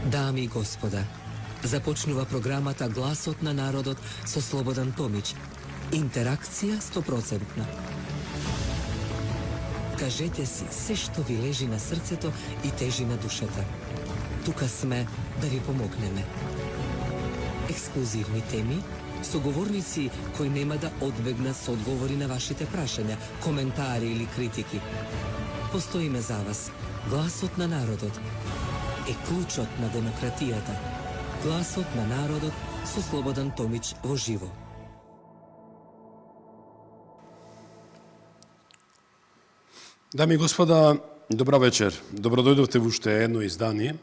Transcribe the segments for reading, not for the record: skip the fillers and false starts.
Dami i gospoda, започнува програмата Гласот на народот со Слободан Томич. Интеракција 100%. Кажете си се што ви лежи на срцето и тежи на душата. Тука сме да ви помогнеме. Ексклузивни теми, соговорници кои нема да одбегнат со одговори на вашите прашања, коментари или критики. Постоиме за вас. Гласот на народот е клучот на демократијата. Гласот на народот со Слободан Томич во живо. Дами и господа, добра вечер. Добро дојдовте во уште едно издание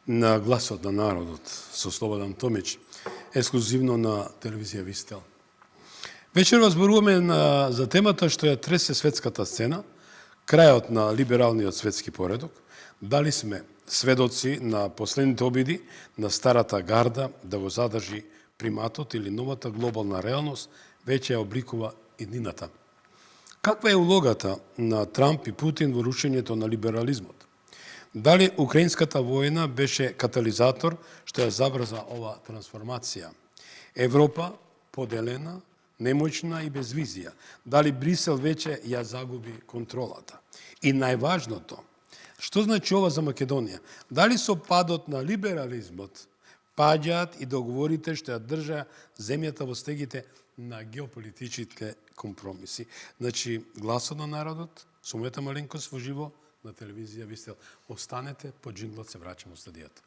на Гласот на народот со Слободан Томич, ексклузивно на телевизија Вистел. Вечер зборуваме за темата што ја тресе светската сцена, крајот на либералниот светски поредок. Дали сме сведоци на последните обиди на старата гарда да го задржи приматот или новата глобална реалност веќе ја обликува иднината? Каква е улогата на Трамп и Путин во рушењето на либерализмот? Дали украинската војна беше катализатор што ја забрза ова трансформација? Европа поделена, немоćна и без визија. Дали Брисел веќе ја загуби контролата? И најважното, што значи ова за Македонија? Дали со падот на либерализмот паѓаат и договорите што ја држа земјата во стегите на геополитичките компромиси? Значи, Гласот на народот, со мојата маленкост во живо на телевизија Вистел. Останете, по джинглот се враќаме во студијата.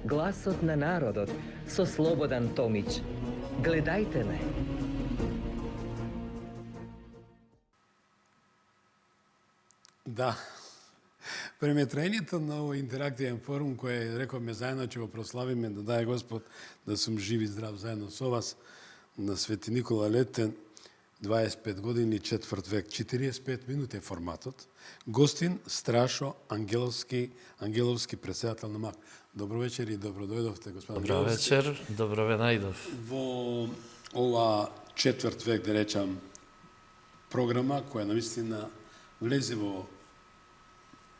Гласот на народот со Слободан Томич. Гледајте ме. Да. Преметрањето на овој интерактивен форум, кој рековме заедно ќе го прославиме, да даде Господ да сум жив и здрав заедно со вас на Свети Никола Летен, 25 години, четврт век, 45 минути е форматот. Гостин Страшо Ангеловски, председател на МАК. Добро вечер и добро дојдовте, господин Добро вечер, добро ве најдов. Во ова четврт век, да речам, програма која навистина влезе во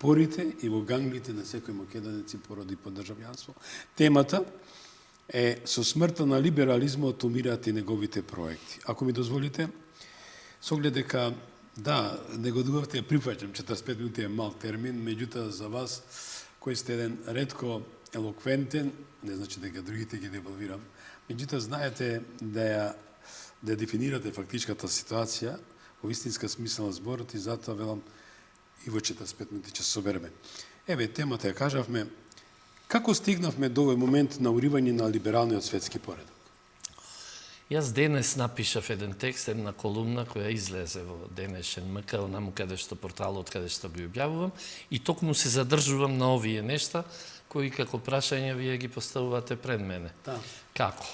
порите и во ганглите на секој македонец и породи по државјанство. Темата е со смртта на либерализмот умираат и неговите проекти. Ако ми дозволите, со оглед дека, да, не го дугавте, ја прифаќам, 45 минути е мал термин, меѓутоа за вас, кој сте еден ретко елоквентен, не значи дека другите ги девалвирам, меѓутоа знаете да дефинирате фактичката ситуација во истинска смисла на зборот и затоа велам и во 45 минути ќе се собереме. Еве, темата ја кажавме. Како стигнавме до овој момент на уривање на либералниот светски поредок? Јас денес напишав еден текст, една колумна која излезе во денешен МК, онаму каде што порталот каде што би објавувам, и токму се задржувам на овие нешта кои како прашања вие ги поставувате пред мене. Да. Како?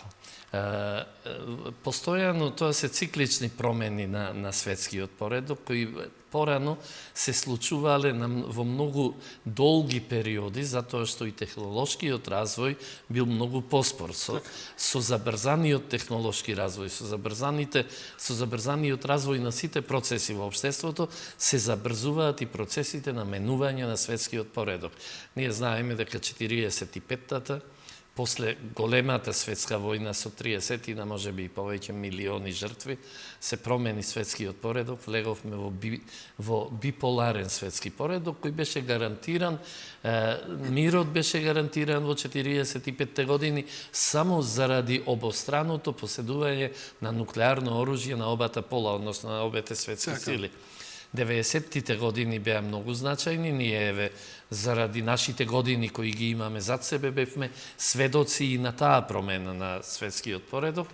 Постојано тоа се циклични промени на светскиот поредок, кои порано се случувале во многу долги периоди, затоа што и технолошкиот развој бил многу поспор. Со забрзаниот технолошки развој, со забрзаниот развој на сите процеси во општеството, се забрзуваат и процесите на менување на светскиот поредок. Ние знаеме дека 45-тата, после големата светска војна со 30 на можеби и повеќе милиони жртви, се промени светскиот поредок, влеговме во биполарен светски поредок, кој беше гарантиран, мирот беше гарантиран во 45 години само заради обостраното поседување на нуклеарно оружје на обата пола, односно на обете светски сили. 90-тите години беа многу значајни, ние еве заради нашите години кои ги имаме зад себе бевме сведоци и на таа промена на светскиот поредок,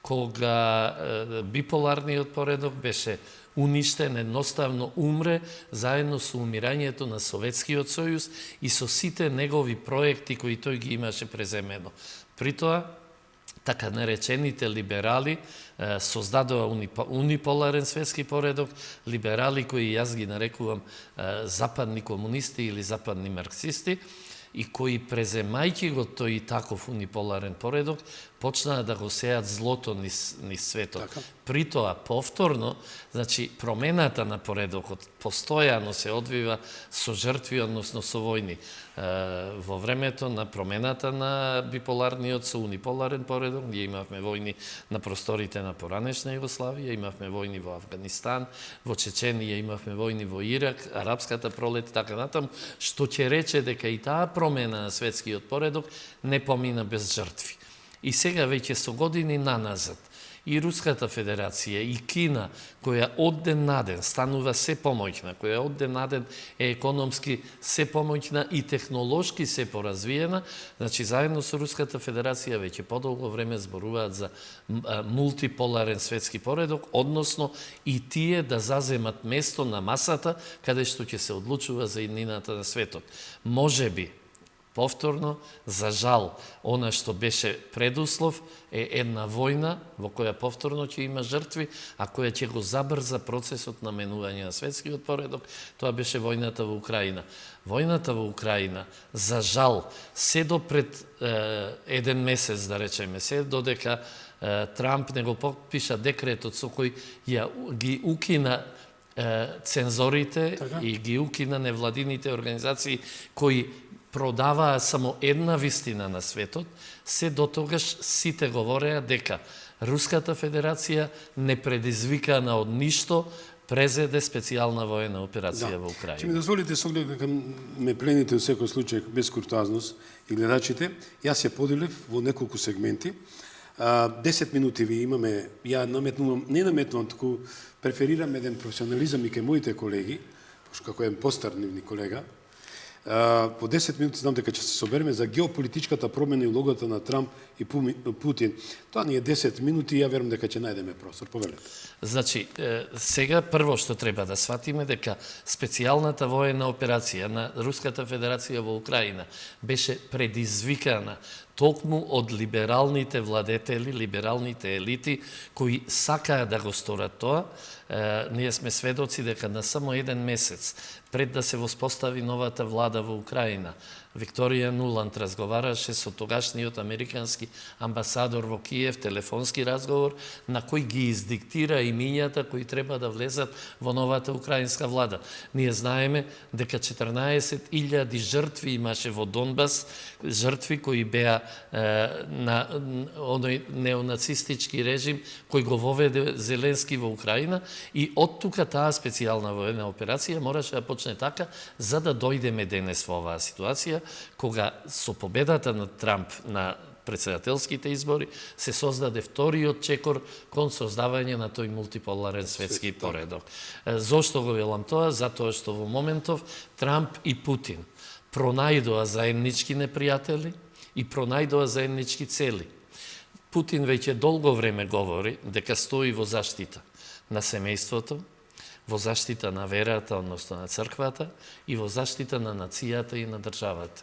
кога биполарниот поредок беше уништен, едноставно умре заедно со умирањето на Советскиот сојуз и со сите негови проекти кои тој ги имаше преземено. Притоа, така наречените либерали создадоа униполарен светски поредок, либерали кои јас ги нарекувам западни комунисти или западни марксисти, и кои преземајќи го тој таков униполарен поредок, почнаа да го сеат злото низ светот. При тоа, повторно, значи, промената на поредокот постојано се одвива со жртви, односно со војни. Во времето на промената на биполарниот со униполарен поредок, ние имавме војни на просторите на поранешна Југославија, имавме војни во Авганистан, во Чеченија имавме војни во Ирак, арапската пролет и така натаму, што ќе рече дека и таа промена на светскиот поредок не помина без жртви. И сега веќе со години наназад, и Руската Федерација, и Кина, која од ден на ден станува се помоќна, која од ден на ден е економски се помоќна и технолошки се поразвиена, значи заедно со Руската Федерација веќе подолго време зборуваат за мултиполарен светски поредок, односно и тие да заземат место на масата каде што ќе се одлучува за иднината на светот. Можеби, повторно, за жал, она што беше предуслов е една војна во која повторно ќе има жртви, а која ќе го забрза процесот на менување на светскиот поредок, тоа беше војната во Украина. Војната во Украина, за жал, се до пред еден месец, да речеме, се додека Трамп не го подпиша декретот со кој ги укина цензорите и ги укина невладините организации кои продаваа само една вистина на светот, се до тогаш сите говореа дека Руската Федерација не предизвикана од ништо презеде специјална воена операција во Украина. Ќе ми дозволите со оглед дека ме плените во секој случај без куртоазност и гледачите, јас ја поделив во неколку сегменти. 10 минути ви имаме, ја наметнувам, не наметнувам, туку преферирам еден професионализам и кај моите колеги, пошто како еден постар нивни колега. По 10 минути знам дека ќе се собереме за геополитичката промена и улогата на Трамп и Путин. Тоа ни е 10 минути и ја верувам дека ќе најдеме простор. Повелете. Значи, сега прво што треба да сватиме дека специјалната воена операција на Руската Федерација во Украина беше предизвикана токму од либералните владетели, либералните елити, кои сакаат да го сторат тоа. Ние сме сведоци дека на само еден месец пред да се воспостави новата влада во Украина, Викторија Нуланд разговараше со тогашниот американски амбасадор во Киев, телефонски разговор, на кој ги издиктира имињата кои треба да влезат во новата украинска влада. Ние знаеме дека 14.000 жртви имаше во Донбас, жртви кои беа на оној неонацистички режим кој го воведе Зеленски во Украина, и од тука таа специјална воена операција мораше да почне така, за да дојдеме денес во оваа ситуација, кога со победата на Трамп на председателските избори се создаде вториот чекор кон создавање на тој мултиполарен светски поредок. Зошто го велам тоа? Затоа што во моментов Трамп и Путин пронајдоа заеднички непријатели и пронајдоа заеднички цели. Путин веќе долго време говори дека стои во заштита на семејството, во заштита на верата, односно на црквата, и во заштита на нацијата и на државата.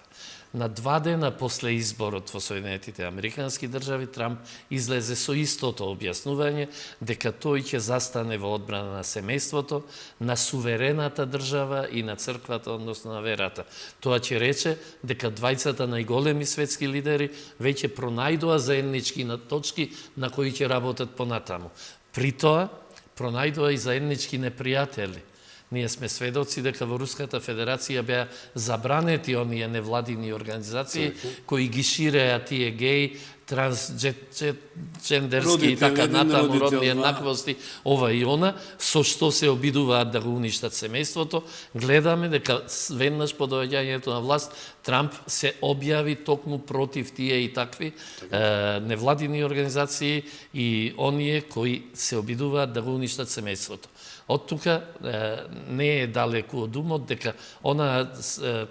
На 2 дена после изборот во Соединетите Американски држави, Трамп излезе со истото објаснување дека тој ќе застане во одбрана на семејството, на суверената држава и на црквата, односно на верата. Тоа ќе рече дека двајцата најголеми светски лидери веќе пронајдоа заеднички на точки на кои ќе работат понатаму. При тоа, пронајдоа и заеднички непријатели. Ние сме сведоци дека во Руската Федерација беа забранети оние невладини организации кои ги ширеа тие геи, трансджендерски и така натаму родни еднаквости, ова и она, со што се обидуваат да го уништат семејството. Гледаме дека веднаш по доаѓањето на власт Трамп се објави токму против тие и такви невладини организации и оние кои се обидуваат да го уништат семејството. Од тука не е далеку од умот дека она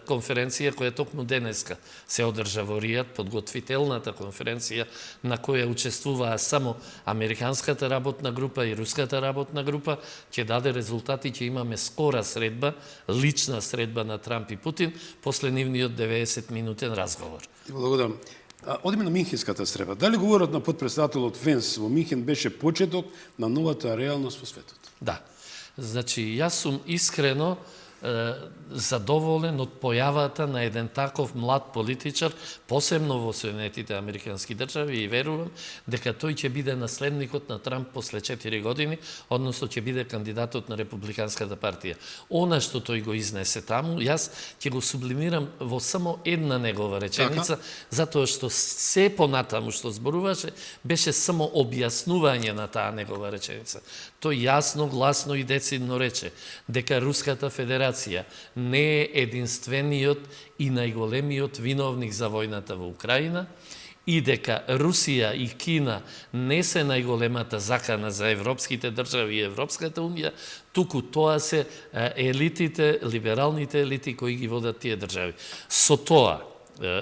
конференција која токму денеска се одржа во Ријад, подготвителната конференција на која учествуваа само американската работна група и руската работна група, ќе даде резултати, ќе имаме скора средба, лична средба на Трамп и Путин после нивниот 90-минутен разговор. Благодарам. Одиме на Минхенската средба. Дали говорот на подпредседателот Венс во Минхен беше почеток на новата реалност во светот? Да. Значи, јас сум искрено задоволен од појавата на еден таков млад политичар, посебно во Соединетите Американски држави, и верувам дека тој ќе биде наследникот на Трамп после 4 години, односно ќе биде кандидатот на Републиканската партија. Она што тој го изнесе таму, јас ќе го сублимирам во само една негова реченица, затоа што се понатаму што зборуваше беше само објаснување на таа негова реченица. Тој јасно, гласно и децидно рече дека Руската Федерација не е единствениот и најголемиот виновник за војната во Украина, и дека Русија и Кина не се најголемата закана за европските држави и Европската унија, туку тоа се елитите, либералните елити кои ги водат тие држави. Со тоа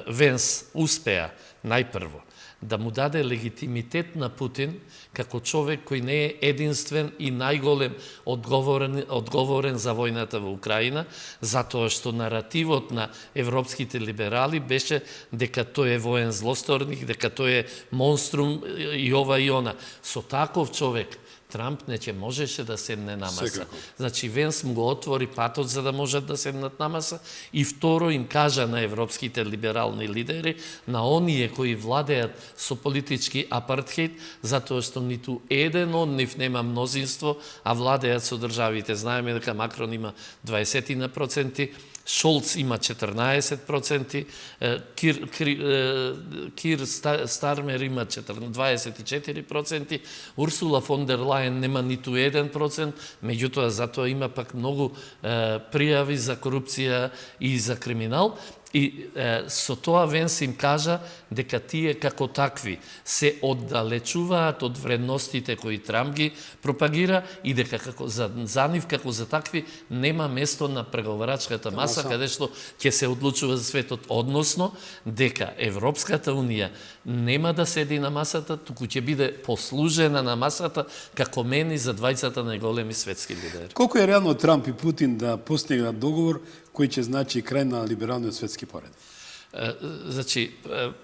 Венс успеа најпрво да му даде легитимитет на Путин како човек кој не е единствен и најголем одговорен за војната во Украина, затоа што наративот на европските либерали беше дека тој е воен злосторник, дека тој е монструм и ова и она. Со таков човек Трамп не ќе можеше да седне на маса. Секако. Значи, Венс му го отвори патот за да можат да седнат на маса и второ им кажа на европските либерални лидери, на оние кои владеат со политички апартхейт, затоа што ниту еден од нив нема мнозинство, а владеат со државите. Знаеме дека Макрон има 20%, Шолц има 14%, Кир Стармер има 24%, Урсула фон дер Лајен нема ниту 1%, меѓутоа затоа има пак многу пријави за корупција и за криминал. И со тоа Венс им кажа дека тие како такви се оддалечуваат од вредностите кои Трамп ги пропагира и дека за нив како за такви нема место на преговарачката маса каде што ќе се одлучува за светот, односно дека Европската унија нема да седи на масата, туку ќе биде послужена на масата како мени за двајцата најголеми светски лидери. Колку е реално Трамп и Путин да постигнат договор кој ќе значи крај на либералниот светски поред? Значи,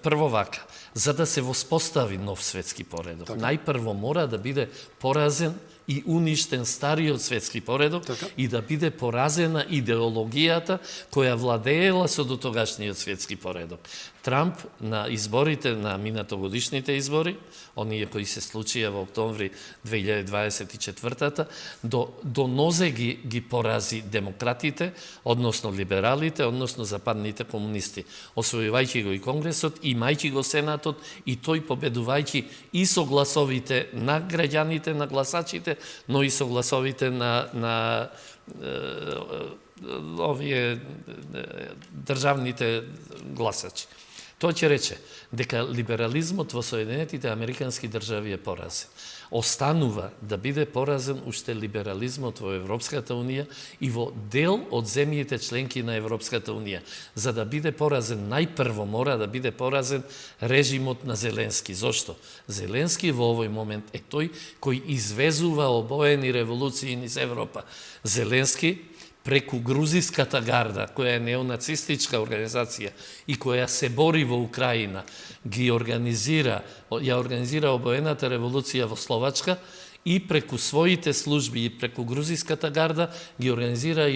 прво вака, за да се воспостави нов светски поредок, најпрво мора да биде поразен и уништен стариот светски поредок и да биде поразена идеологијата која владеела со дотогашниот светски поредок. Трамп на изборите, на минатогодишните избори, оние кои се случија во октомври 2024-та, до нозе ги порази демократите, односно либералите, односно западните комунисти, освојувајќи го и Конгресот, имајќи го Сенатот, и тој победувајќи и со гласовите на граѓаните, на гласачите, но и со гласовите на овие државните гласачи. Тој ќе рече дека либерализмот во Соединетите Американски држави е поразен. Останува да биде поразен уште либерализмот во Европската унија и во дел од земјите членки на Европската унија. За да биде поразен, најпрво мора да биде поразен режимот на Зеленски. Зошто? Зеленски во овој момент е тој кој извезува обоени револуции низ Европа. Зеленски преку грузиската гарда, која е неонацистичка организација и која се бори во Украина, ја организира обоената револуција во Словачка и преку своите служби и преку грузиската гарда ја организира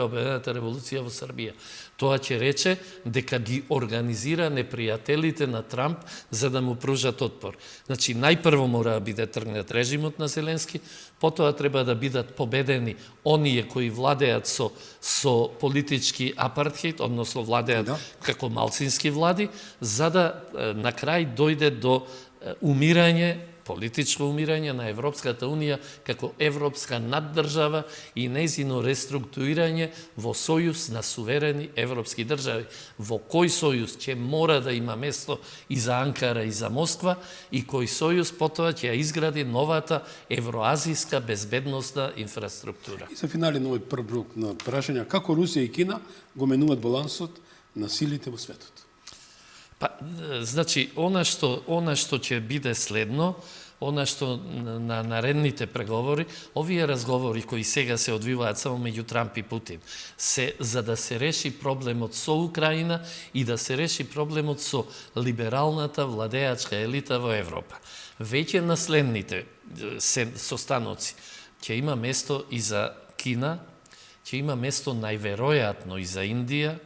обоената револуција во Србија. Тоа ќе рече дека ги организира непријателите на Трамп за да му пружат отпор. Значи, најпрво мора да биде тргнат режимот на Зеленски, потоа треба да бидат победени оние кои владеат со политички апартхейт, односно владеат како малцински влади, за да на крај дојде до умирање, политичко умирање на Европската унија како европска наддржава и нејзино реструктурирање во сојуз на суверени европски држави, во кој сојуз ќе мора да има место и за Анкара и за Москва, и кој сојуз потоа ќе ја изгради новата евроазијска безбедносна инфраструктура. И за финале на овој прв блок на прашања, како Русија и Кина го менуваат балансот на силите во светот? Па, значи, она што ќе биде следно, она што на наредните преговори, овие разговори кои сега се одвиваат само меѓу Трамп и Путин, се за да се реши проблемот со Украина и да се реши проблемот со либералната владеачка елита во Европа. Веќе на следните состаноци ќе има место и за Кина, ќе има место најверојатно и за Индија,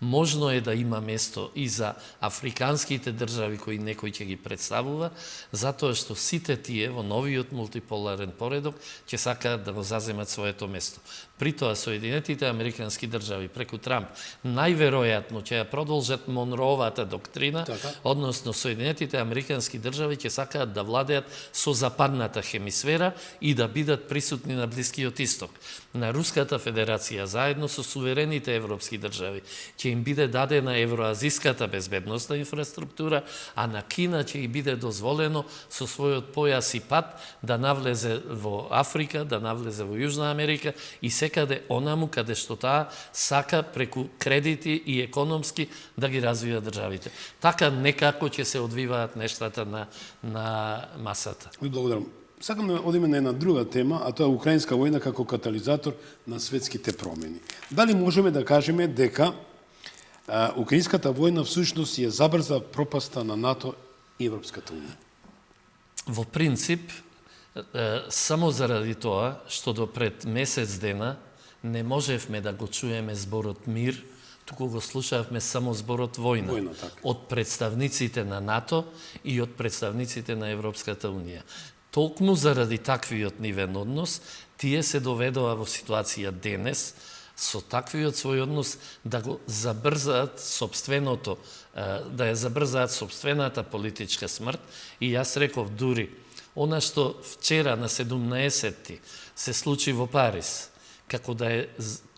можно е да има место и за африканските држави кои некој ќе ги представува, затоа што сите тие во новиот мултиполарен поредок ќе сакаат да го заземат своето место. При тоа Соединетите Американски држави преку Трамп најверојатно ќе ја продолжат Монроовата доктрина, односно Соединетите Американски држави ќе сакаат да владеат со западната хемисфера и да бидат присутни на Блискиот Исток. На Руската Федерација заедно со суверените европски држави ќе им биде дадена евроазиската безбедносна инфраструктура, а на Кина ќе и биде дозволено со својот појас и пат да навлезе во Африка, да навлезе во Јужна Америка и секаде онаму каде што таа сака преку кредити и економски да ги развива државите. Така некако ќе се одвиваат нештата на масата. Ви благодарам. Сакам да одиме на една друга тема, а тоа е украинска војна како катализатор на светските промени. Дали можеме да кажеме дека украинската војна всушност ја забрза пропаста на НАТО и Европската унија? Во принцип, само заради тоа што до пред месец дена не можевме да го чуеме зборот мир, туку го слушавме само зборот војна од представниците на НАТО и од представниците на Европската унија. Толкму заради таквиот нивен однос, тие се доведоа во ситуација денес, со таквиот свој однос да го забрзаат собственото, да ја забрзаат собствената политичка смрт. И јас реков дури, она што вчера на 17-ти се случи во Париз, како да е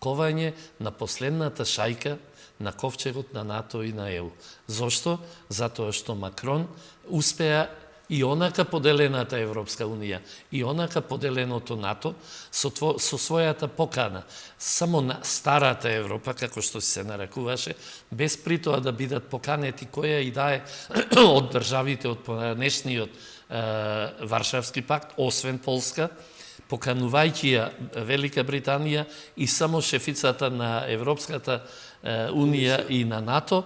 ковање на последната шајка на ковчегот на НАТО и на ЕУ. Зошто? Затоа што Макрон успеа и онака поделената Европска унија, и онака поделеното НАТО со својата покана само на старата Европа, како што се нарекуваше, без при тоа да бидат поканети која и да е од државите од понешниот Варшавски пакт, освен Полска, поканувајќи ја Велика Британија и само шефицата на Европската Унија и на НАТО,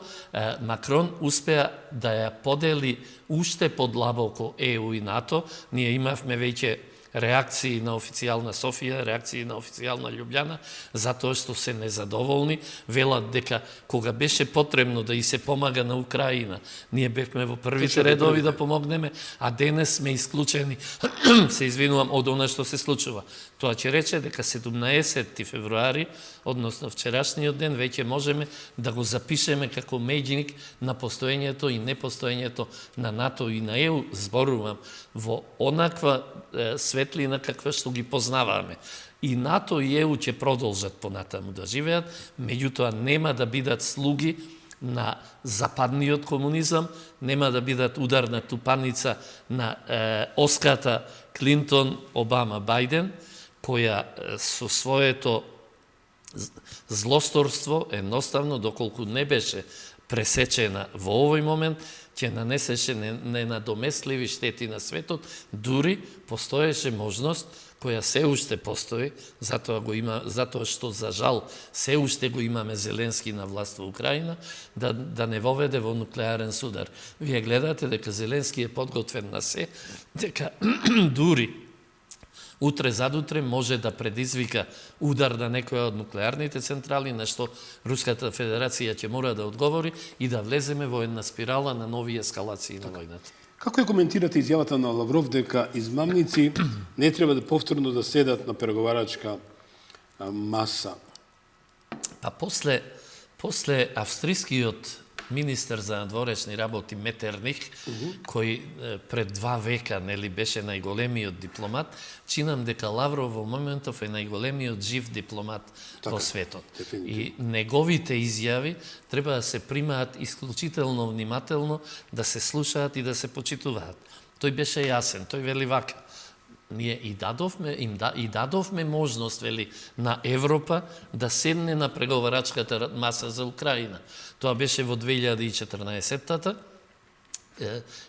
Макрон успеа да ја подели уште подлабоко ЕУ и НАТО. Ние имавме веќе реакции на официјална Софија, реакции на официјална Љубљана, затоа што се незадоволни, велат дека кога беше потребно да и се помага на Украина, ние бевме во првите редови да помогнеме, а денес сме исклучени, се извинувам, од она што се случува. Тоа ќе рече дека 17 февруари, односно вчерашниот ден, веќе можеме да го запишеме како меѓник на постоењето и непостоењето на НАТО и на ЕУ, зборувам, во онаква светлина каква што ги познаваме. И НАТО и ЕУ ќе продолжат понатаму да живеат, меѓутоа нема да бидат слуги на западниот комунизам, нема да бидат ударна тупаница на оската Клинтон, Обама, Бајден, која со своето злосторство, едноставно, доколку не беше пресечена во овој момент, ќе нанесеше ненадоместливи штети на светот, дури постоеше можност, која се уште постои, затоа што за жал се уште го имаме Зеленски на власт во Украина, да не воведе во нуклеарен судар. Вие гледате дека Зеленски е подготвен на се, дека дури утре задутре може да предизвика удар на некоја од нуклеарните централи, на што Руската Федерација ќе мора да одговори и да влеземе во една спирала на нови ескалации на војната. Како ја коментирате изјавата на Лавров дека измамници не треба да повторно да седат на преговарачка маса? Па после австрискиот министер за надворешни работи Метерних, кој пред 2 века беше најголемиот дипломат, чинам дека Лавров во моментов е најголемиот жив дипломат во светот. И неговите изјави треба да се примаат исклучително внимателно, да се слушаат и да се почитуваат. Тој беше јасен, тој вели вака: ние и дадовме можност, вели, на Европа да седне на преговарачката маса за Украина. Тоа беше во 2014-тата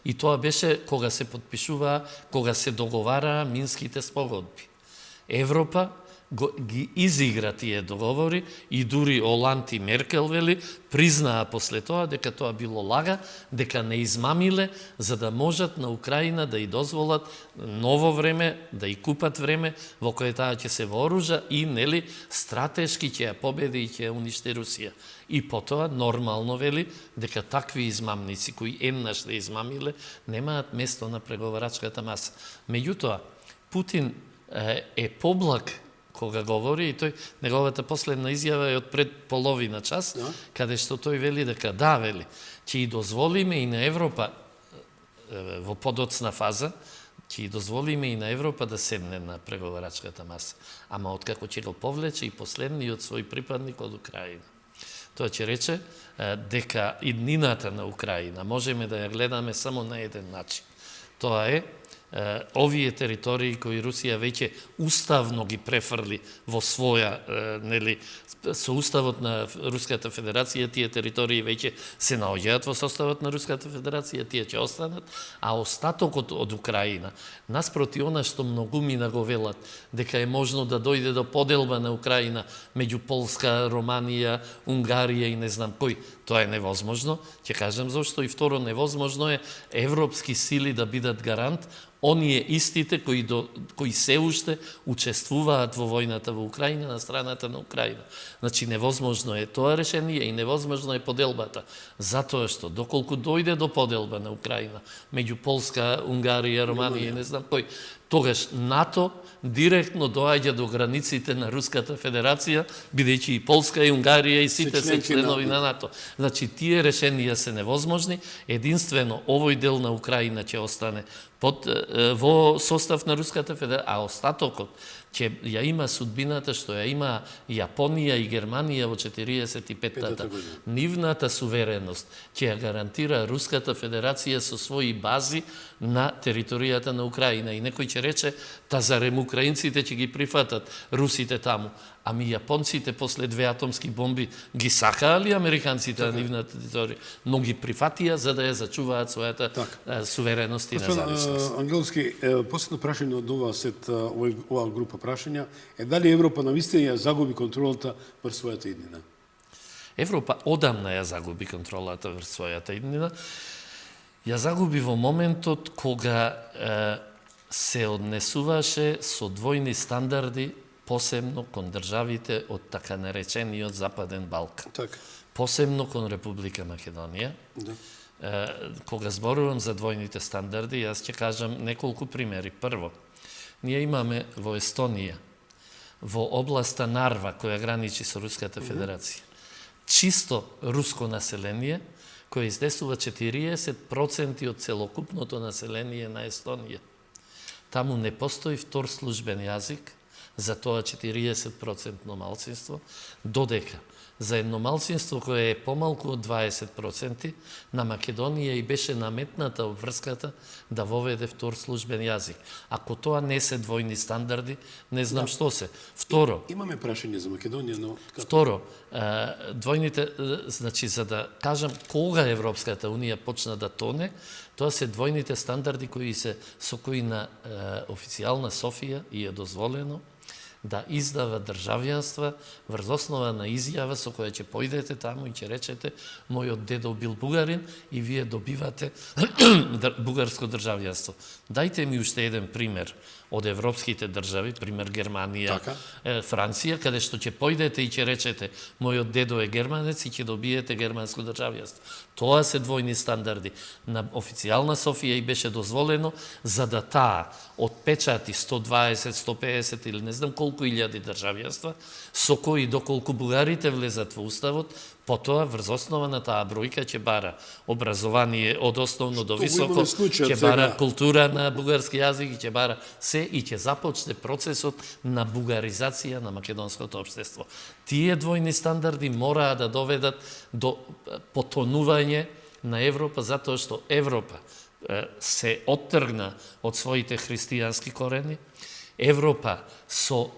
и тоа беше кога се подпишуваа, кога се договараа Минските спогодби. Европа ги изигра тие договори и дури Оланд и Меркел вели признаа после тоа дека тоа било лага, дека не измамиле за да можат на Украина да и дозволат ново време, да и купат време во кое таа ќе се вооружа и нели стратешки ќе ја победи и ќе ја уништи Русија. И потоа нормално вели дека такви измамници кои еднаш да измамиле немаат место на преговарачката маса. Меѓутоа Путин е поблак кога говори, и тој, неговата последна изјава е од пред половина час, каде што тој вели дека да, вели, ќе и дозволиме и на Европа, во подоцна фаза, ќе и дозволиме и на Европа да седне на преговарачката маса. Ама откако ќе го повлече и последниот свој припадник од Украина. Тоа ќе рече дека иднината на Украина можеме да ја гледаме само на еден начин. Тоа е овие територии кои Русија веќе уставно ги префрли во своја, нели, со уставот на Руската Федерација, тие територии веќе се наоѓаат во составот на Руската Федерација, тие ќе останат, а остатокот од Украина, наспроти она што многумина го велат, дека е можно да дојде до поделба на Украина меѓу Полска, Романија, Унгарија и не знам кој, тоа е невозможно, ќе кажам зошто, и второ невозможно е европски сили да бидат гарант оние истите кои се уште учествуваат во војната во Украина на страната на Украина. Значи невозможно е тоа решение и невозможно е поделбата, затоа што доколку дојде до поделба на Украина меѓу Полска, Унгарија, Романија и не знам кој, тогаш НАТО директно доаѓа до границите на Руската Федерација, бидејќи и Полска и Унгарија и сите се членови на НАТО. Значи тие решенија се невозможни, единствено овој дел на Украина ќе остане во состав на Руската Федерација, а остатокот ќе ја има судбината што ја има Јапонија и Германија во 45-тата. Нивната сувереност ќе ја гарантира Руската Федерација со своји бази на територијата на Украина. И некој ќе рече, та зарем украинците ќе ги прифатат русите таму. Ами јапонците после 2 атомски бомби ги сакаа ли американците на нивната територија? Но ги прифатија за да ја зачуваат својата сувереност и независност. Ангеловски, последно прашање од ова група прашања е дали Европа навистина ја загуби контролата врз својата иднина? Европа одамна ја загуби контролата врз својата иднина. Ја загуби во моментот кога се однесуваше со двојни стандарди посебно кон државите од така наречениот Западен Балкан. Так. Посебно кон Република Македонија. Да. Кога зборувам за двојните стандарди, јас ќе кажам неколку примери. Прво, ние имаме во Естонија, во областа Нарва, која граничи со Руската Федерација, чисто руско население, кој изнесува 40% од целокупното население на Естонија. Таму не постои втор службен јазик, за тоа 40% малцинство, додека за едно малцинство кое е помалку од 20%, на Македонија и беше наметната обврската да воведе втор службен јазик. Ако тоа не се двојни стандарди, не знам што се. Второ, имаме прашање за Македонија, но второ, двојните, значи за да кажам кога Европската унија почна да тоне, тоа се двојните стандарди со кои на официјална Софија и е дозволено да издава државјанства врз основа на изјава со која ќе појдете таму и ќе речете мојот дедо бил бугарин и вие добивате бугарско државјанство. Дајте ми уште еден пример од европските држави, пример Германија, Франција, каде што ќе појдете и ќе речете мојот дедо е германец и ќе добиете германско државјанство. Тоа се двојни стандарди. На официјална Софија и беше дозволено за да таа отпечати 120, 150 или не знам колку илјади државјанства, со кои доколку бугарите влезат во уставот, потоа врз основа на таа бројка ќе бара образование од основно до високо, ќе бара култура на бугарски јазик и ќе бара се и ќе започне процесот на бугаризација на македонското општество. Тие двојни стандарди мораа да доведат до потонување на Европа, затоа што Европа се оттргна од своите христијански корени. Европа со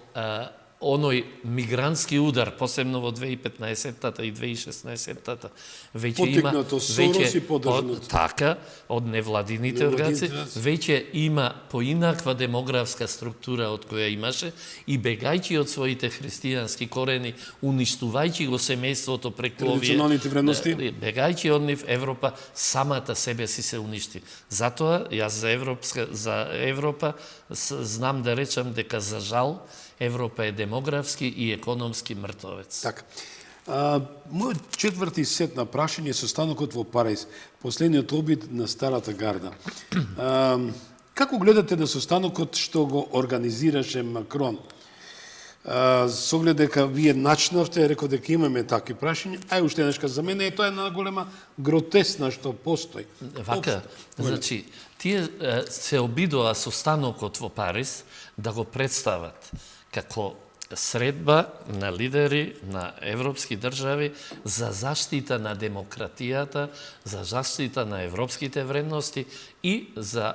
оној мигрантски удар, посебно во 2015-тата и 2016-тата, веќе има Потикнато Сорос и поддржнато. така од невладините организации, веќе има поинаква демографска структура од која имаше и бегајќи од своите христијански корени, уништувајќи го семејството преку овие Традиционалните вредности. бегајќи од нив, Европа самата себе си се уништи. Затоа јас за Европа знам да речам дека за жал Европа е демографски и економски мртовец. Така. Мојот четврти сет на прашање е состанокот во Париз, последниот обид на Старата гарда. Како гледате на состанокот што го организираше Макрон? Со оглед дека вие начнавте, реков дека имаме такви прашања, а уште еднашка за мене е тоа една голема гротесна што постои. Вака, значи, тие се обидоа состанокот во Париз да го представат како средба на лидери на европски држави за заштита на демократијата, за заштита на европските вредности и за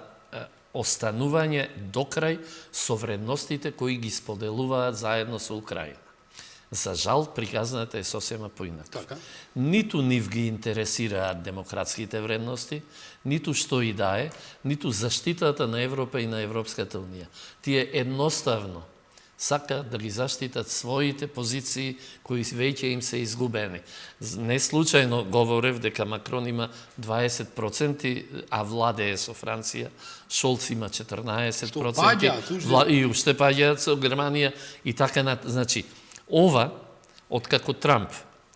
останување до крај со вредностите кои ги споделуваат заедно со Украина. За жал, приказната е сосема поинака. Така. Ниту нив ги интересираат демократските вредности, ниту што и да е, ниту заштитата на Европа и на Европската Унија. Тие едноставно сакаат да ги заштитат своите позиции кои веќе им се изгубени. Не случајно говорев дека Макрон има 20%, а владее со Франција, Шолц има 14%, и уште паѓаат со Германија и така. Значи, ова, откако Трамп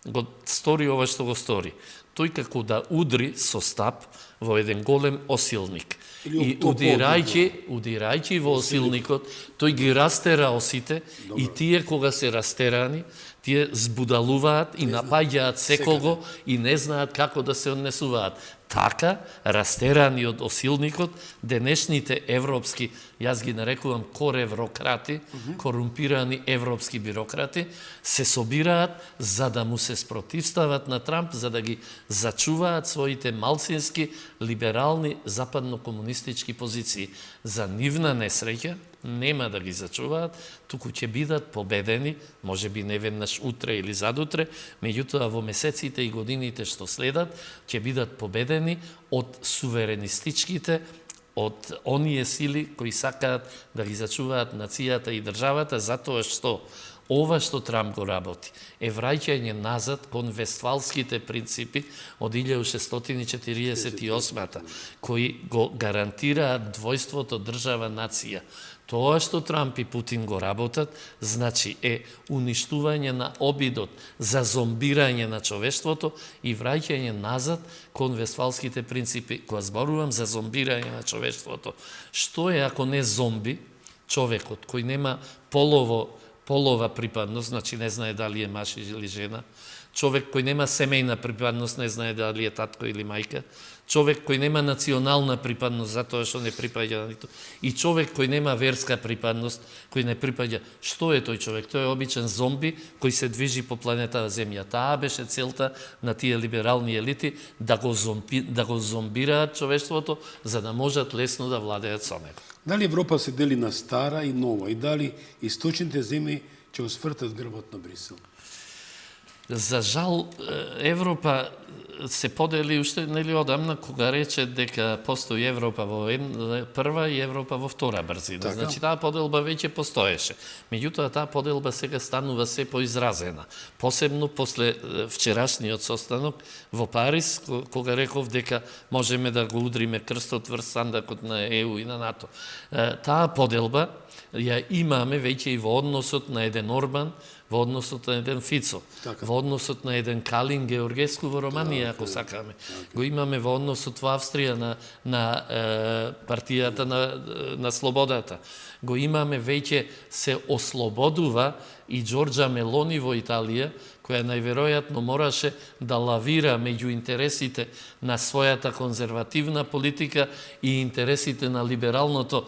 го стори ова што го стори, тој како да удри со стап во еден голем осилник. И удирајќи во осилникот, тој ги растера осите. Добро. И тие кога се растерани, тие збудалуваат и напаѓаат секого и не знаат како да се однесуваат. Така, растерани од осилникот, денешните европски, јас ги нарекувам кореврократи, корумпирани европски бирократи, се собираат за да му се спротивстават на Трамп, за да ги зачуваат своите малцински, либерални, западно-комунистички позиции. За нивна несреќа, нема да ги зачуваат, туку ќе бидат победени, може би не веднаш утре или задутре, меѓутоа во месеците и годините што следат, ќе бидат победени од суверенистичките, од оние сили кои сакаат да ги зачуваат нацијата и државата, затоа што ова што Трамп го работи е враќање назад кон вестфалските принципи од 1648-та, кои го гарантираат двојството држава-нација. Тоа што Трамп и Путин го работат, значи е уништување на обидот за зомбирање на човештвото и враќање назад кон вестфалските принципи. Кога зборувам за зомбирање на човештвото, што е ако не зомби, човекот кој нема полова припадност, значи не знае дали е маж или жена, човек кој нема семејна припадност, не знае дали е татко или мајка, човек кој нема национална припадност, затоа што не припаѓа на ниту, и човек кој нема верска припадност, кој не припаѓа. Што е тој човек? Тој е обичен зомби кој се движи по планетата Земја. Таа беше целта на тие либерални елити, да го зомбираат човештвото, за да можат лесно да владеат со него. Дали Европа се дели на стара и нова и дали источните земји ќе освртат грбот на Брисел? За жал, Европа се подели уште нели одамна кога рече дека постои Европа во прва и Европа во втора брзина. Така. Значи таа поделба веќе постоеше. Меѓутоа таа поделба сега станува се поизразена. Посебно после вчерашниот состанок во Париз, кога реков дека можеме да го удриме крстот врз сандакот на ЕУ и на НАТО. Таа поделба ја имаме веќе и во односот на еден Орбан, во односот на еден Фицо, така, во односот на еден Калин Георгеску во Романија, ако сакаме. Го имаме во односот во Австрија на партијата на слободата. Го имаме веќе се ослободува и Џорџа Мелони во Италија, која најверојатно мораше да лавира меѓу интересите на својата конзервативна политика и интересите на либералното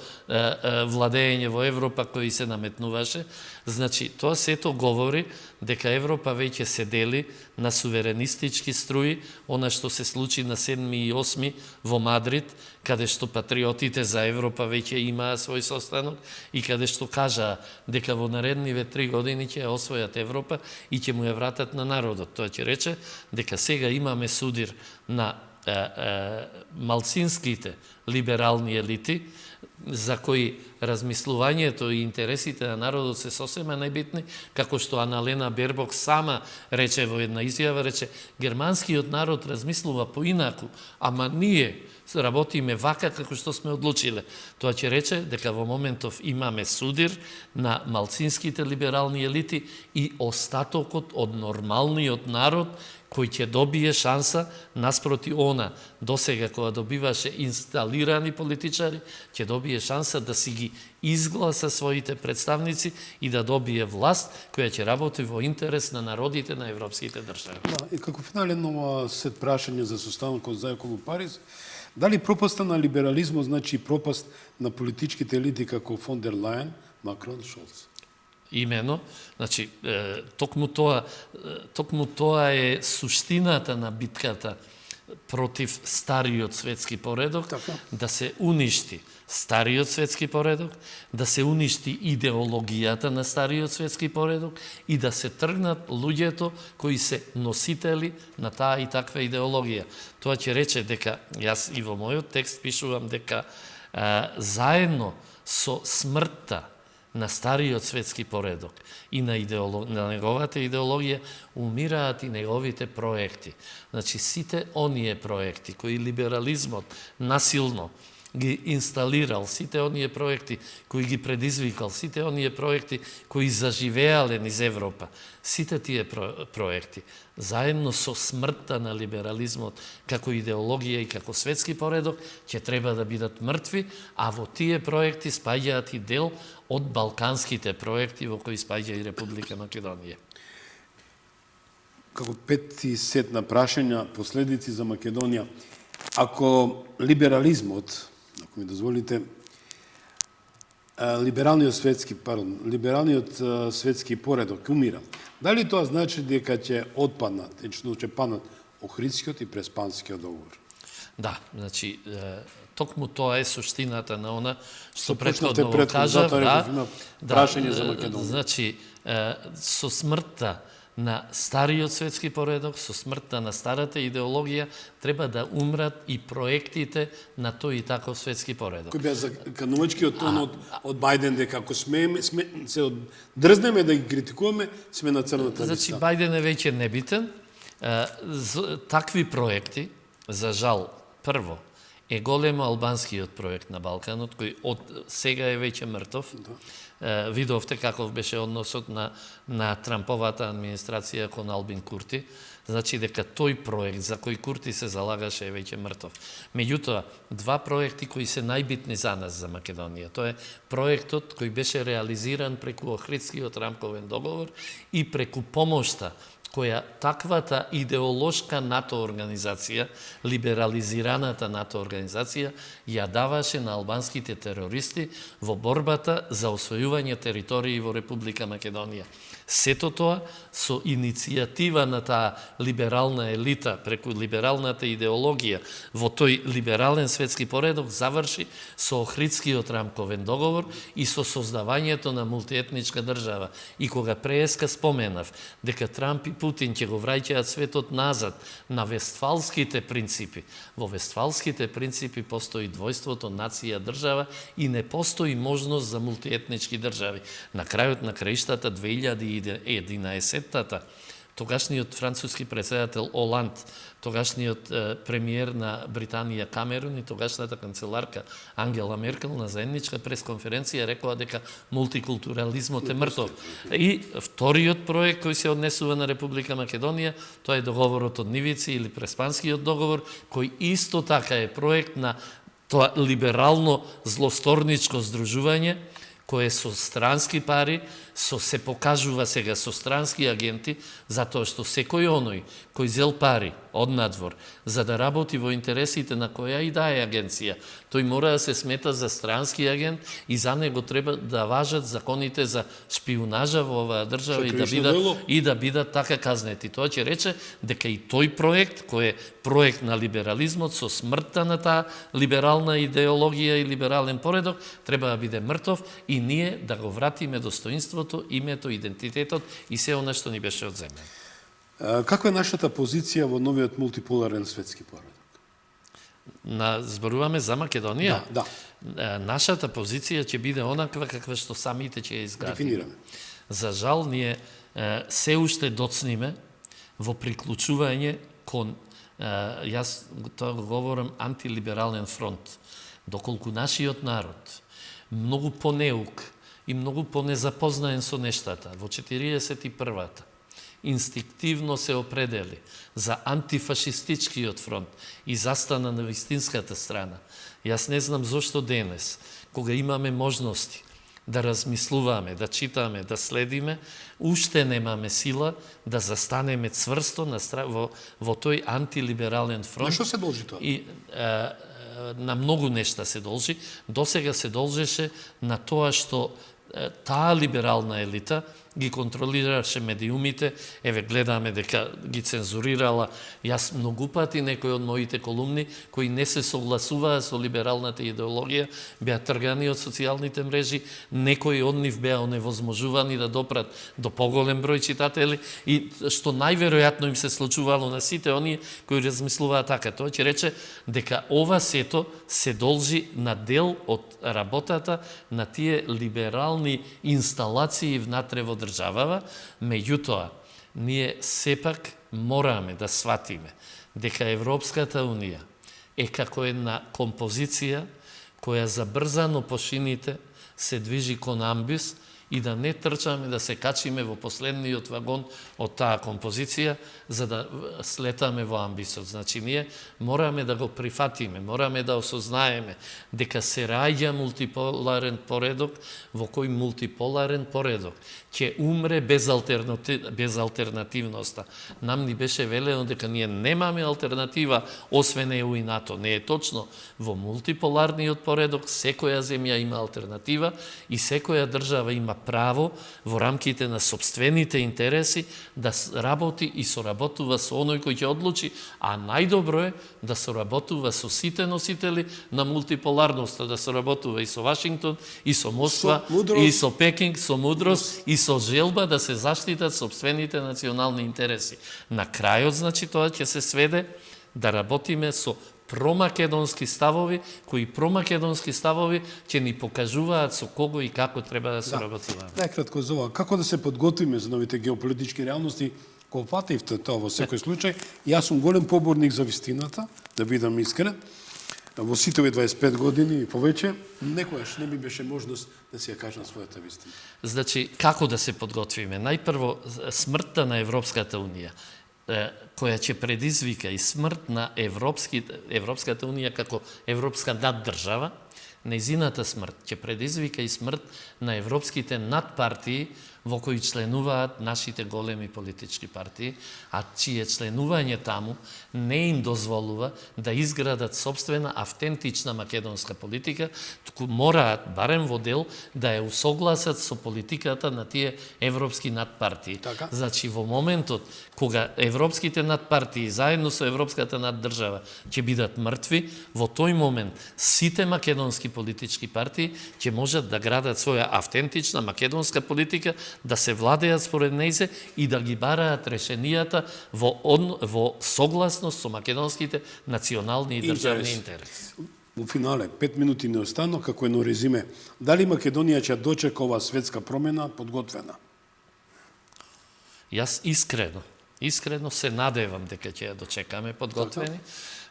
владење во Европа кој се наметнуваше. Значи, тоа сето говори дека Европа веќе се дели на суверенистички струи, она што се случи на 7 и 8 во Мадрид, каде што патриотите за Европа веќе имаа свој состанок и каде што кажаа дека во наредниве 3 години ќе ја освојат Европа и ќе му ја вратат на народот. Тоа ќе рече дека сега имаме судир на малцинските либерални елити, за кои размислувањето и интересите на народот се сосема најбитни, како што Аналена Бербок сама рече во една изјава, рече, германскиот народ размислува поинаку, ама ние работиме вака како што сме одлучиле. Тоа ќе рече дека во моментов имаме судир на малцинските либерални елити и остатокот од нормалниот народ кој ќе добие шанса наспроти она досега кога добиваше инсталирани политичари, ќе добие шанса да си ги изгласа своите представници и да добие власт која ќе работи во интерес на народите на европските држави. Да, и како финален сет прашање за состанокот за околу Париз, дали пропаста на либерализмот значи пропаст на политичките елити како фон дер Лајен, Макрон, Шолц? Имено, значи, токму тоа е суштината на битката против стариот светски поредок, да се уништи стариот светски поредок, да се уништи идеологијата на стариот светски поредок и да се тргнат луѓето кои се носители на таа и таква идеологија. Тоа ќе рече дека, јас и во мојот текст пишувам дека заедно со смртта на стариот светски поредок и на неговата идеологија умираат и неговите проекти. Значи, сите оние проекти кои либерализмот насилно ги инсталирал, сите оние проекти кои ги предизвикал, сите оние проекти кои заживеале низ Европа, сите тие проекти, заедно со смртта на либерализмот како идеологија и како светски поредок, ќе треба да бидат мртви, а во тие проекти спаѓаат и дел од балканските проекти во кои спаѓа и Република Македонија. Како пети сет на прашања, последици за Македонија. Ако либерализмот, ако ми дозволите, либералниот светски поредок умира, дали тоа значи дека ќе отпаднат, точно ќе паднат Охридскиот и Преспанскиот договор? Да, значи, токму тоа е суштината на она што претходно кажав, прашање за Македонија. Значи, со смртта на стариот светски поредок, со смртта на старата идеологија, треба да умрат и проектите на тој и таков светски поредок. Кој беа заканувачкиот тон од Бајден, дека ако се дрзнеме да ги критикуваме, сме на црната листа. Значи, Бајден е веќе небитен. Такви проекти, за жал, прво, е големо албанскиот проект на Балканот, кој од сега е веќе мртов. Видовте каков беше односот на Трамповата администрација кон Албин Курти. Значи дека тој проект за кој Курти се залагаше е веќе мртов. Меѓутоа, два проекти кои се најбитни за нас, за Македонија. Тоа е проектот кој беше реализиран преку Охридскиот рамковен договор и преку помошта која таквата идеолошка НАТО организација, либерализираната НАТО организација, ја даваше на албанските терористи во борбата за освојување територии во Република Македонија. Сето тоа со иницијатива на таа либерална елита, преку либералната идеологија во тој либерален светски поредок заврши со Охридскиот рамковен договор и со создавањето на мултиетничка држава. И кога преска споменав дека Трамп и Путин ќе го враќаат светот назад на вестфалските принципи, во вестфалските принципи постои двојството нација-држава и не постои можност за мултиетнички држави. На крајот на краиштата 2011-та, тогашниот француски председател Оланд, тогашниот премиер на Британија Камерун и тогашната канцеларка Ангела Меркел на заедничка пресконференција рекоа дека мултикултурализмот е мртов. И вториот проект кој се однесува на Република Македонија, тоа е договорот од Нивици или Преспанскиот договор, кој исто така е проект на тоа либерално злосторничко здружување, кое со странски пари, се покажува сега со странски агенти, затоа што секој оној кој зел пари од надвор, за да работи во интересите на која и да е агенција. Тој мора да се смета за странски агент и за него треба да важат законите за шпионажа во оваа држава и да бидат така казнети. Тоа ќе рече дека и тој проект, кој е проект на либерализмот со смртта на таа либерална идеологија и либерален поредок, треба да биде мртов и ние да го вратиме достоинството, името, идентитетот и се она што ни беше одземено. Каква е нашата позиција во новиот мултиполарен светски поредок? Зборуваме за Македонија? Да. Нашата позиција ќе биде онаква каква што самите ќе ја изградиме. Дефинираме. За жал, ние се уште доцниме во приклучување кон, јас тоа го говорам, антилиберален фронт, доколку нашиот народ многу понеук и многу понезапознаен со нештата во 41-та инстинктивно се определи за антифашистичкиот фронт и застана на вистинската страна. Јас не знам зошто денес, кога имаме можности да размислуваме, да читаме, да следиме, уште немаме сила да застанеме цврсто во тој антилиберален фронт. На што се должи тоа? И на многу нешта се должи. Досега се должеше на тоа што таа либерална елита ги контролираше медиумите, еве гледаме дека ги цензурирала. Јас многу пати некои од моите колумни кои не се согласуваа со либералната идеологија беа тргани од социјалните мрежи, некои од нив беа оневозможувани да допрат до поголем број читатели и што најверојатно им се случувало на сите оние кои размислуваат така. Тоа ќе рече дека ова сето се должи на дел од работата на тие либерални инсталации внатре во државава, меѓутоа, ние сепак мораме да сватиме дека Европската Унија е како една композиција која забрзано по шините се движи кон амбис и да не трчаме да се качиме во последниот вагон од таа композиција за да слетаме во амбисот. Значи, ние мораме да го прифатиме, мораме да осознаеме дека се раѓа мултиполарен поредок во кој мултиполарен поредок ќе умре без алтернативноста. Нам ни беше велено дека ние немаме алтернатива освен ЕУ и НАТО. Не е точно. Во мултиполарниот поредок секоја земја има алтернатива и секоја држава има право во рамките на собствените интереси да работи и соработува со оној кој ќе одлучи, а најдобро е да соработува со сите носители на мултиполарноста, да соработува и со Вашингтон, и со Москва, и со Пекинг, со мудрост, и со желба да се заштитат собствените национални интереси. На крајот, значи, тоа ќе се сведе да работиме со промакедонски ставови, кои промакедонски ставови ќе ни покажуваат со кого и како треба да соработуваме. Најкратко за ова, како да се подготвиме за новите геополитички реалности, кога фативте тоа во секој случај, јас сум голем поборник за вистината, да бидам искрен. Во сите овие 25 години и повеќе, некојаш не ми беше можност да си ја кажам својата вистина. Значи, како да се подготвиме? Најпрво, смртта на Европската Унија, која ќе предизвика и смрт на Европската Унија како европска наддржава, нејзината смрт ќе предизвика и смрт на европските надпартии во кои членуваат нашите големи политички партии, а чие членување таму не им дозволува да изградат собствена автентична македонска политика, туку мораат, барем во дел, да ја усогласат со политиката на тие европски надпартии. Така? Значи, во моментот кога европските надпартии заедно со европската наддржава ќе бидат мртви, во тој момент сите македонски политички партии ќе можат да градат своја автентична македонска политика, да се владеат според нејзе и да ги бараат решенијата во согласност со македонските национални и државни интереси. Во финале, 5 минути не остано, како едно резиме. Дали Македонија ќе дочека оваа светска промена подготвена? Јас искрено се надевам дека ќе ја дочекаме подготвени.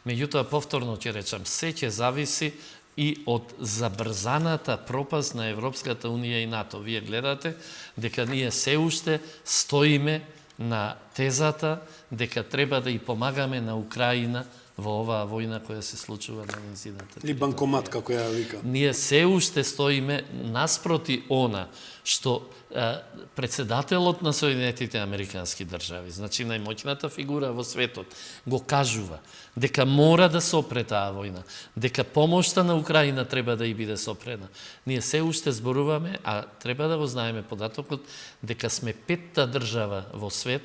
Меѓутоа, повторно ќе речам, се ќе зависи и од забрзаната пропаст на Европската Унија и НАТО. Вие гледате дека ние се уште стоиме на тезата дека треба да и помагаме на Украина во оваа војна која се случува на низината. Или банкомат, како ја вика. Ние се уште стоиме наспроти она што председателот на Соединетите Американски држави, значи најмоќната фигура во светот, го кажува дека мора да се опре таа војна, дека помошта на Украина треба да и биде сопрена. Ние се уште зборуваме, а треба да го знаеме податокот дека сме петта држава во свет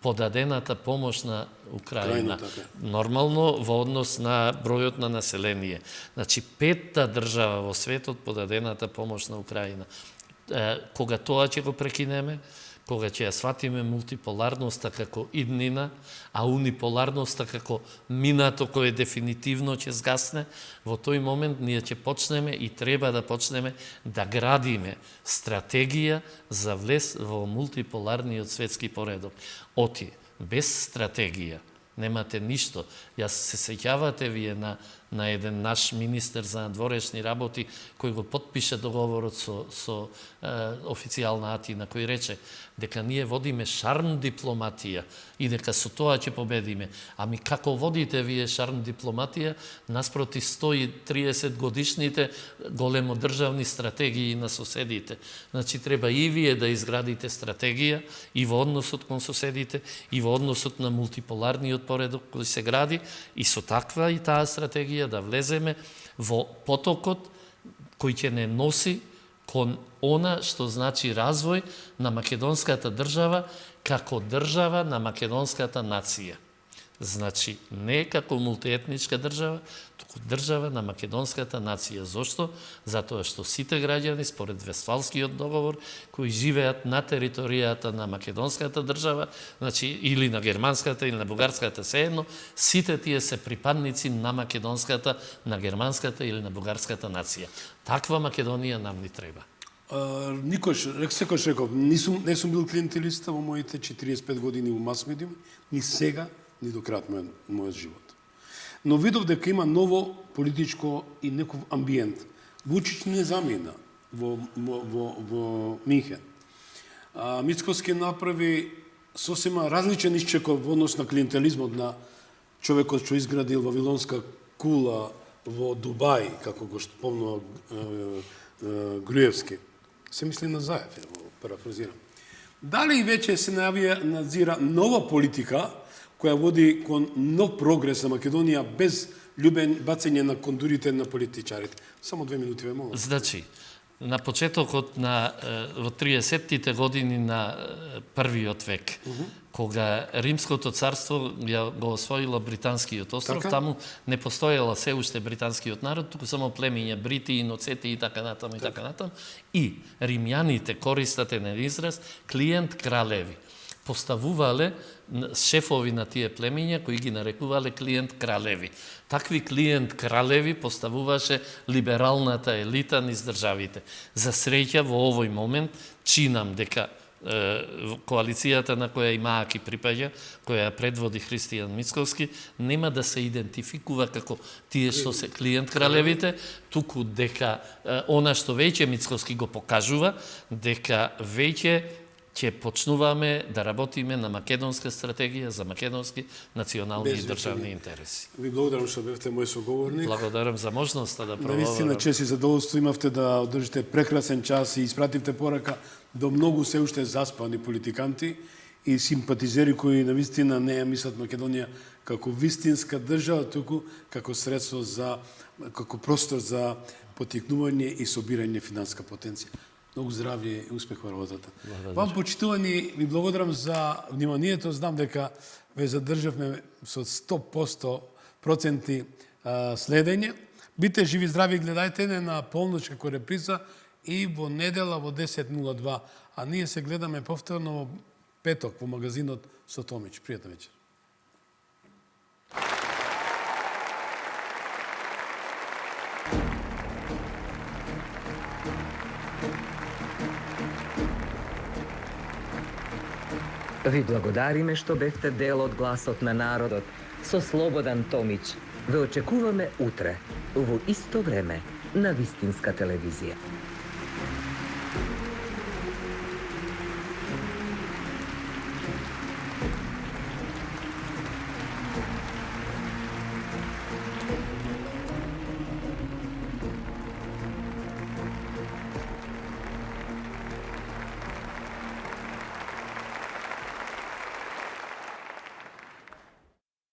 подадената помош на Украина. Нормално во однос на бројот на население. Значи, петта држава во светот подадената помош на Украина. Кога тоа ќе го прекинеме, кога ќе ја сватиме мултиполарноста како иднина, а униполарноста како минато кое дефинитивно ќе згасне, во тој момент ние ќе почнеме и треба да почнеме да градиме стратегија за влез во мултиполарниот светски поредок. Оти, без стратегија немате ништо. Јас се сеќавате вие на еден наш министер за надворешни работи кој го подпише договорот со официјална Атина, кој рече дека ние водиме шарм дипломатија и дека со тоа ќе победиме. Ами како водите вие шарм дипломатија наспроти 130 годишните големодржавни стратегии на соседите? Значи треба и вие да изградите стратегија и во односот кон соседите и во односот на мултиполарниот поредок кој се гради и со таква и таа стратегија да влеземе во потокот кој ќе не носи кон она што значи развој на македонската држава како држава на македонската нација. Значи, не како мултиетничка држава, туку држава на македонската нација. Зошто? Затоа што сите граѓани, според Вестфалскиот договор, кои живеат на територијата на македонската држава, значи или на германската или на бугарската сеедно, сите тие се припадници на македонската, на германската или на бугарската нација. Таква Македонија нам ни треба. Секојаш реков, не сум бил клиентелиста во моите 45 години во мас-медиум, ни сега, ни до крајот мојот живот. Но видов дека има ново политичко и неков амбиент. Вучич не замина во Минхен. Мицкоски направи сосема различен исчеков во однос на клиентелизмот на човекот што изградил Вавилонска кула во Дубај, како го спомнува Груевски. Се мисли на Заев, го парафразирам. Дали веќе се надзира нова политика која води кон нов прогрес на Македонија без љубен бацање на кондурите на политичарите? Само 2 минути ве молам. Значи, на почетокот во 30-тите години на првиот век, кога Римското царство го освоило британскиот остров, таму не постоела се уште британскиот народ, туку само племиња брити, иноцети и така натаму и така натаму. И римјаните користат еден израз клиент кралеви. Поставувале шефови на тие племиња кои ги нарекувале клиент кралеви. Такви клиент кралеви поставуваше либералната елита низ државите. За среќа во овој момент чинам дека коалицијата на која и Мааки припаѓа, која предводи Христијан Мицковски, нема да се идентификува како тие што се клиент кралевите, туку дека она што веќе Мицковски го покажува, дека веќе ќе почнуваме да работиме на македонска стратегија за македонски национални и државни интереси. Ви благодарам што бевте мој соговорник. Благодарам за можноста да проговорам. Наистина чест и задоволство имавте да одржите прекрасен час и испративте порака до многу се уште заспани политиканти и симпатизери кои навистина не ја мислат Македонија како вистинска држава, туку како средство како простор за потикнување и собирање финанска потенција. Многу здравје и успех во работата. Вам, почитувани, ви благодарам за вниманието. Знам дека ве задржавме со 100% следење. Бите живи, здрави, гледајте не на полноќ како реприза и во недела во 10:02. А ние се гледаме повторно во петок во магазинот со Томич. Пријатна вечер. Ви благодариме што бевте дел од гласот на народот со Слободан Томич. Ве очекуваме утре, во исто време, на Вистинска телевизија.